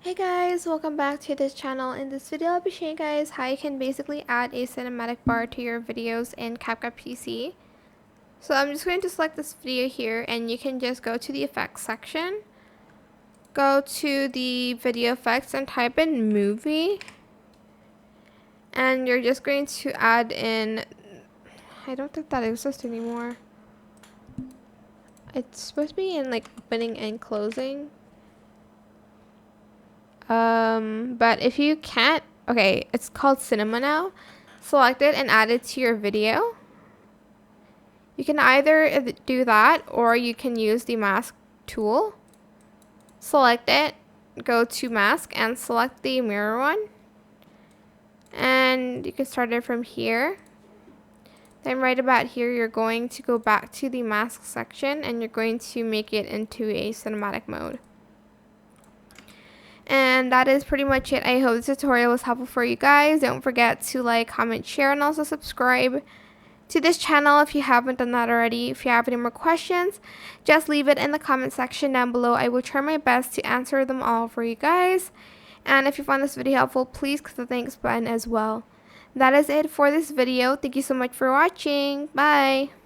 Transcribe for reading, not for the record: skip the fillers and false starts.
Hey guys, welcome back to this channel. In this video I'll be showing you guys how you can basically add a cinematic bar to your videos in CapCut PC. So I'm just going to select this video here and you can just go to the effects section. Go to the video effects and type in movie. And you're just going to add in, I don't think that exists anymore. It's supposed to be in like opening and closing. But if you can't, okay, it's called cinema now. Select it and add it to your video. You can either do that or you can use the mask tool. Select it, go to mask and select the mirror one. And you can start it from here. Then right about here, you're going to go back to the mask section and you're going to make it into a cinematic mode. And that is pretty much it. I hope this tutorial was helpful for you guys. Don't forget to like, comment, share, and also subscribe to this channel if you haven't done that already. If you have any more questions, just leave it in the comment section down below. I will try my best to answer them all for you guys. And if you found this video helpful, please click the thanks button as well. That is it for this video. Thank you so much for watching. Bye!